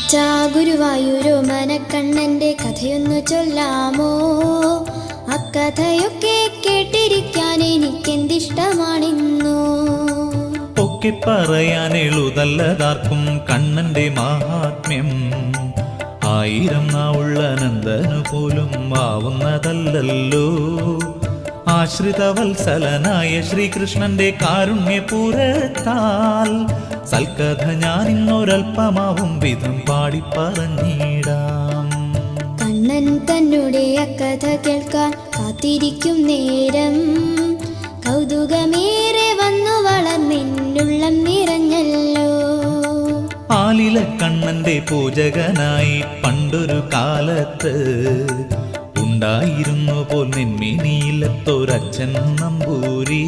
അച്ഛാ ഗുരുവായൂരോ മനക്കണ്ണന്റെ കഥയൊന്നു ചൊല്ലാമോ? അക്കഥയൊക്കെ കേട്ടിരിക്കാൻ എനിക്കെന്തിഷ്ടമാണിന്നു. ഒക്കെ പറയാൻ എളുതല്ലതാർക്കും കണ്ണന്റെ മാഹാത്മ്യം. 1000 നാവുള്ള നന്ദനു പോലും ആവുന്നതല്ലല്ലോ. ആശ്രിതവത്സലനായ ശ്രീകൃഷ്ണന്റെ കാരുണ്യപൂരത്താൽ സൽക്കഥ ഞാനിന്നൊരൽപ്പമാവും വിധം പാടിപ്പറഞ്ഞിടാം. കണ്ണൻ തന്നുടെ അക്കഥ കേൾക്കാൻ കാത്തിരിക്കും നേരം കൗതുകമേറെ വന്നു വളർന്നെന്നുള്ളം നിറഞ്ഞല്ലോ. ആലില കണ്ണന്റെ പൂജകനായി പണ്ടൊരു കാലത്ത് ഉണ്ടായിരുന്നു പോൽ നിന്മിനിയിലത്തൊരച്ഛൻ നമ്പൂരി.